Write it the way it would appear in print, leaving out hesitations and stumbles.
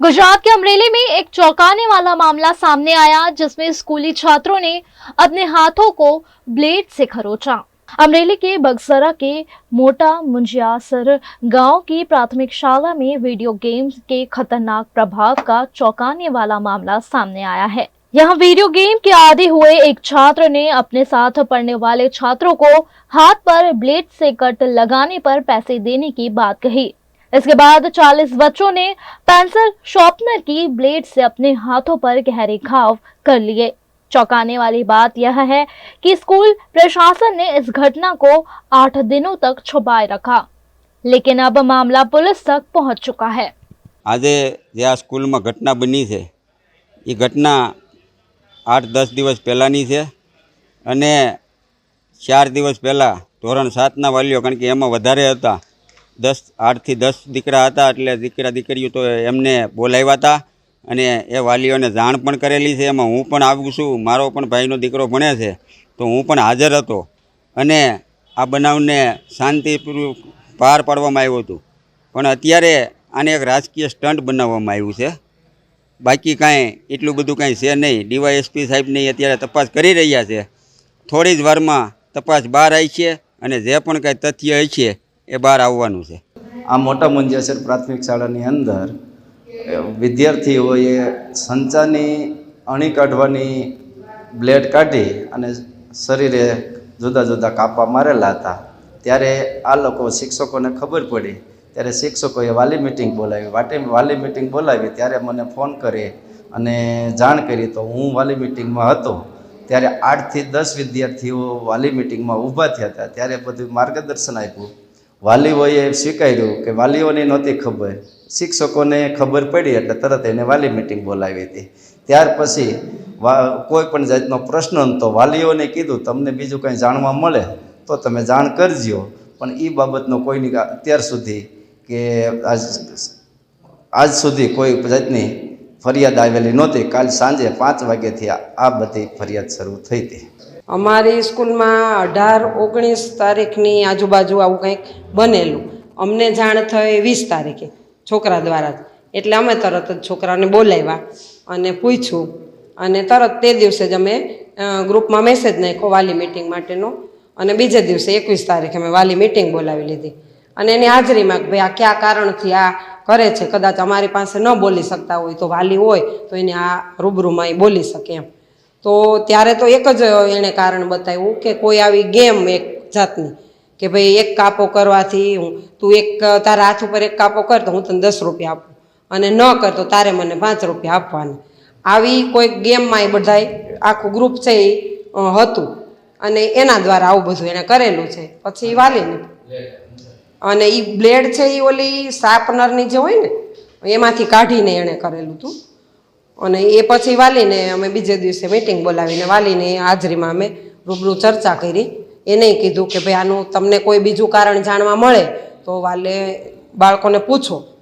गुजरात के अमरेली में एक चौंकाने वाला मामला सामने आया, जिसमें स्कूली छात्रों ने अपने हाथों को ब्लेड से खरोचा। अमरेली के बगसरा के मोटा मुंजियासर गांव की प्राथमिक शाला में वीडियो गेम्स के खतरनाक प्रभाव का चौंकाने वाला मामला सामने आया है। यहाँ वीडियो गेम के आदी हुए एक छात्र ने अपने साथ पढ़ने वाले छात्रों को हाथ पर ब्लेड से कट लगाने पर पैसे देने की बात कही। इसके बाद 40 बच्चों ने पेंसिल शार्पनर की ब्लेड से अपने हाथों पर गहरे घाव कर लिए। चौंकाने वाली बात यह है कि स्कूल प्रशासन ने इस घटना को 8 दिनों तक छुपाए रखा, लेकिन अब मामला पुलिस तक पहुंच चुका है। आज जे आ स्कूल में घटना बनी है, ये घटना 8-10 दिवस पहलानी है अने 4 दिवस पहला धोरण 7 वालीओ, कारण के एमां वधारे हता 8 થી 10 દીકરા હતા, એટલે દીકરા દીકરીઓ તો એમને બોલાવ્યા હતા અને એ વાલીઓને જાણ પણ કરેલી છે। એમાં હું પણ આવું છું, મારો પણ ભાઈનો દીકરો ભણે છે તો હું પણ હાજર હતો અને આ બનાવને શાંતિપૂર્વક પાર પાડવામાં આવ્યું હતું। પણ અત્યારે આને એક રાજકીય સ્ટન્ટ બનાવવામાં આવ્યું છે, બાકી કાંઈ એટલું બધું કાંઈ છે નહીં। ડીવાયએસપી સાહેબને અત્યારે તપાસ કરી રહ્યા છે। થોડી જ વારમાં તપાસ બહાર આવી છે અને જે પણ કાંઈ તથ્ય હશે એ બહાર આવવાનું છે। આ મોટા મુંજિયાસર પ્રાથમિક શાળાની અંદર વિદ્યાર્થીઓએ સંચાની અણી કાઢવાની બ્લેડ કાઢી અને શરીરે જુદા જુદા કાપા મારેલા હતા। ત્યારે આ લોકો શિક્ષકોને ખબર પડી, ત્યારે શિક્ષકોએ વાલી મિટિંગ બોલાવી। વાલી મિટિંગ બોલાવી ત્યારે મને ફોન કરી અને જાણ કરી, તો હું વાલી મિટિંગમાં હતો। ત્યારે 8 થી 10 વિદ્યાર્થીઓ વાલી મિટિંગમાં ઊભા થયા હતા। ત્યારે બધું માર્ગદર્શન આપ્યું। વાલીઓએ સ્વીકાર્યું કે વાલીઓને નહોતી ખબર, શિક્ષકોને ખબર પડી એટલે તરત એને વાલી મિટિંગ બોલાવી હતી। ત્યાર પછી કોઈ પણ જાતનો પ્રશ્ન નહોતો। વાલીઓને કીધું તમને બીજું કંઈ જાણવા મળે તો તમે જાણ કરજો, પણ એ બાબતનો કોઈની અત્યાર સુધી કે આજ સુધી કોઈ જાતની ફરિયાદ આવેલી નહોતી। કાલ સાંજે 5 વાગ્યાથી આ બધી ફરિયાદ શરૂ થઈ હતી। અમારી સ્કૂલમાં 18-19 તારીખની આજુબાજુ આવું કંઈક બનેલું। અમને જાણ થઈ 20 તારીખે છોકરા દ્વારા જ, એટલે અમે તરત જ છોકરાને બોલાવ્યા અને પૂછ્યું અને તરત તે દિવસે જ અમે ગ્રુપમાં મેસેજ નાખ્યો વાલી મિટિંગ માટેનો, અને બીજે દિવસે 21 તારીખે અમે વાલી મિટિંગ બોલાવી લીધી અને એની હાજરીમાં કે ભાઈ આ કયા કારણથી આ કરે છે, કદાચ અમારી પાસે ન બોલી શકતા હોય તો વાલી હોય તો એને આ રૂબરૂમાં એ બોલી શકે એમ। તો ત્યારે તો એક જ એણે કારણ બતાવ્યું કે કોઈ આવી ગેમ એક જાતની કે ભાઈ એક કાપો કરવાથી તું એક તારા હાથ ઉપર એક કાપો કર તો હું તને 10 રૂપિયા આપું અને ન કર તો તારે મને 5 રૂપિયા આપવાના। આવી કોઈક ગેમમાં એ બધાય આખું ગ્રુપ છે એ હતું અને એના દ્વારા આવું બધું એણે કરેલું છે। પછી વાલીને અને એ બ્લેડ છે એ ઓલી શાર્પનરની જે હોય ને એમાંથી કાઢીને એણે કરેલું હતું અને એ પછી વાલીને અમે બીજે દિવસે મિટિંગ બોલાવીને વાલીની હાજરીમાં અમે રૂબરૂ ચર્ચા કરી। એને કીધું કે ભાઈ આનું તમને કોઈ બીજું કારણ જાણવા મળે તો વાલે બાળકોને પૂછો।